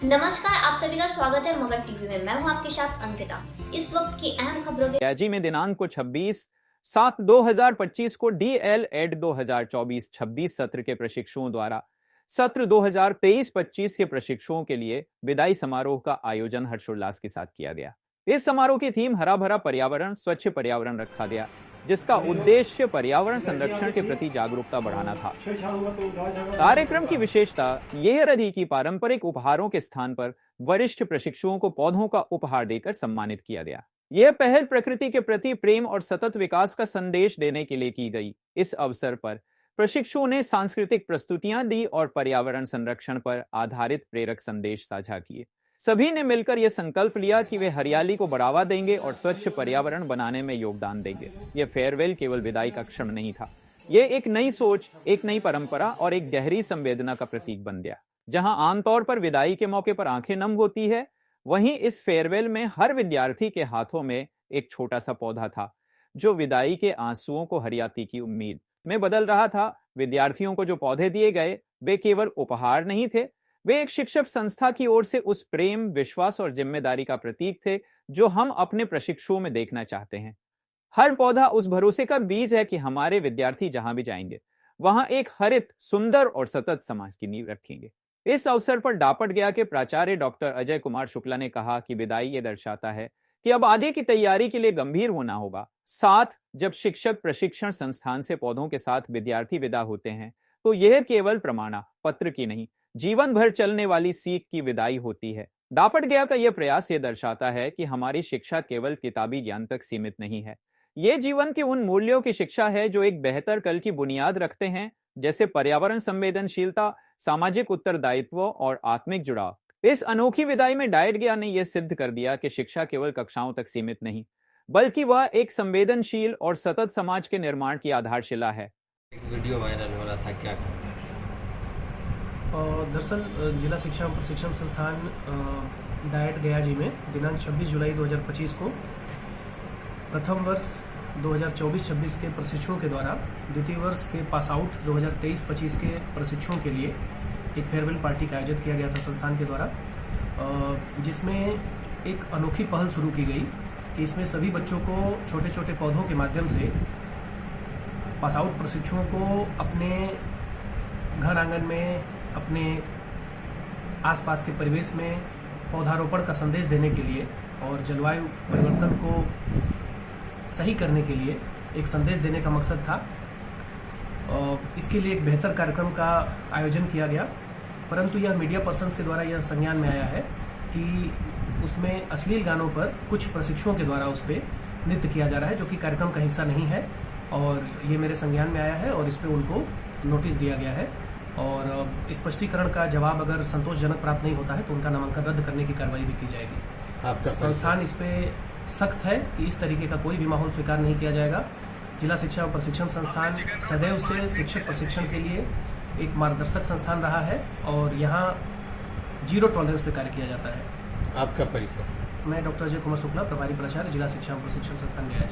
नमस्कार, आप सभी का स्वागत है मगध टीवी में। मैं हूं आपके साथ अंकिता। इस वक्त की अहम खबरों के याजी में दिनांक को 26/7/2025 को DL.ED 2024-26 सत्र के प्रशिक्षुओं द्वारा सत्र 2023-25 के प्रशिक्षुओं के लिए विदाई समारोह का आयोजन हर्षोल्लास के साथ किया गया। इस समारोह की थीम हरा भरा पर्यावरण, स्वच्छ पर्यावरण रखा गया, जिसका उद्देश्य पर्यावरण संरक्षण के प्रति जागरूकता बढ़ाना था। कार्यक्रम की विशेषता यह रही कि पारंपरिक उपहारों के स्थान पर वरिष्ठ प्रशिक्षुओं को पौधों का उपहार देकर सम्मानित किया गया। यह पहल प्रकृति के प्रति प्रेम और सतत विकास का संदेश देने के लिए की गई। इस अवसर पर प्रशिक्षुओं ने सांस्कृतिक प्रस्तुतियां दी और पर्यावरण संरक्षण पर आधारित प्रेरक संदेश साझा किए। सभी ने मिलकर यह संकल्प लिया कि वे हरियाली को बढ़ावा देंगे और स्वच्छ पर्यावरण बनाने में योगदान देंगे। यह फेयरवेल केवल विदाई का क्षण नहीं था, यह एक नई सोच, एक नई परंपरा और एक गहरी संवेदना का प्रतीक बन गया। जहां आमतौर पर विदाई के मौके पर आंखें नम होती है, वहीं इस फेयरवेल में हर विद्यार्थी के हाथों में एक छोटा सा पौधा था, जो विदाई के आंसुओं को हरियाती की उम्मीद में बदल रहा था। विद्यार्थियों को जो पौधे दिए गए, वे केवल उपहार नहीं थे, वे एक शिक्षक संस्था की ओर से उस प्रेम, विश्वास और जिम्मेदारी का प्रतीक थे जो हम अपने प्रशिक्षुओं में देखना चाहते हैं। हर पौधा उस भरोसे का बीज है कि हमारे विद्यार्थी जहां भी जाएंगे, वहां एक हरित, सुंदर और सतत समाज की नींव रखेंगे। इस अवसर पर डापट गया के प्राचार्य डॉक्टर अजय कुमार शुक्ला ने कहा कि विदाई ये दर्शाता है कि अब आगे की तैयारी के लिए गंभीर होना होगा। साथ जब शिक्षक प्रशिक्षण संस्थान से पौधों के साथ विद्यार्थी विदा होते हैं, तो यह केवल प्रमाण पत्र की नहीं, जीवन भर चलने वाली सीख की विदाई होती है। डापट गया का यह प्रयास यह दर्शाता है कि हमारी शिक्षा केवल किताबी ज्ञान तक सीमित नहीं है, ये जीवन के उन मूल्यों की शिक्षा है जो एक बेहतर कल की बुनियाद रखते हैं, जैसे पर्यावरण संवेदनशीलता, सामाजिक उत्तरदायित्व और आत्मिक जुड़ाव। इस अनोखी विदाई में डाइट गया ने यह सिद्ध कर दिया कि शिक्षा केवल कक्षाओं तक सीमित नहीं, बल्कि वह एक संवेदनशील और सतत समाज के निर्माण की आधारशिला है। एक वीडियो वायरल हो रहा था, क्या? दरअसल जिला शिक्षा प्रशिक्षण संस्थान डाइट गया जी में दिनांक 26 जुलाई 2025 को प्रथम वर्ष 2024-26 के प्रशिक्षुओं के द्वारा द्वितीय वर्ष के पास आउट 2023-25 के प्रशिक्षुओं के लिए एक फेयरवेल पार्टी का आयोजित किया गया था संस्थान के द्वारा, जिसमें एक अनोखी पहल शुरू की गई कि इसमें सभी बच्चों को छोटे छोटे पौधों के माध्यम से पास आउट प्रशिक्षुओं को अपने घर आंगन में, अपने आसपास के परिवेश में पौधारोपण का संदेश देने के लिए और जलवायु परिवर्तन को सही करने के लिए एक संदेश देने का मकसद था। इसके लिए एक बेहतर कार्यक्रम का आयोजन किया गया, परंतु यह मीडिया पर्सन्स के द्वारा यह संज्ञान में आया है कि उसमें अश्लील गानों पर कुछ प्रशिक्षुओं के द्वारा उस पर नृत्य किया जा रहा है, जो कि कार्यक्रम का हिस्सा नहीं है, और ये मेरे संज्ञान में आया है और इस पर उनको नोटिस दिया गया है। और स्पष्टीकरण का जवाब अगर संतोषजनक प्राप्त नहीं होता है तो उनका नामांकन रद्द करने की कार्रवाई भी की जाएगी। संस्थान इस पे सख्त है कि इस तरीके का कोई भी माहौल स्वीकार नहीं किया जाएगा। जिला शिक्षा और प्रशिक्षण संस्थान सदैव से शिक्षक प्रशिक्षण के लिए एक मार्गदर्शक संस्थान रहा है और यहाँ जीरो टॉलरेंस पे कार्य किया जाता है। आपका परिचय? मैं डॉक्टर अजय कुमार शुक्ला, प्रभारी प्राचार्य, जिला शिक्षा और प्रशिक्षण संस्थान गया।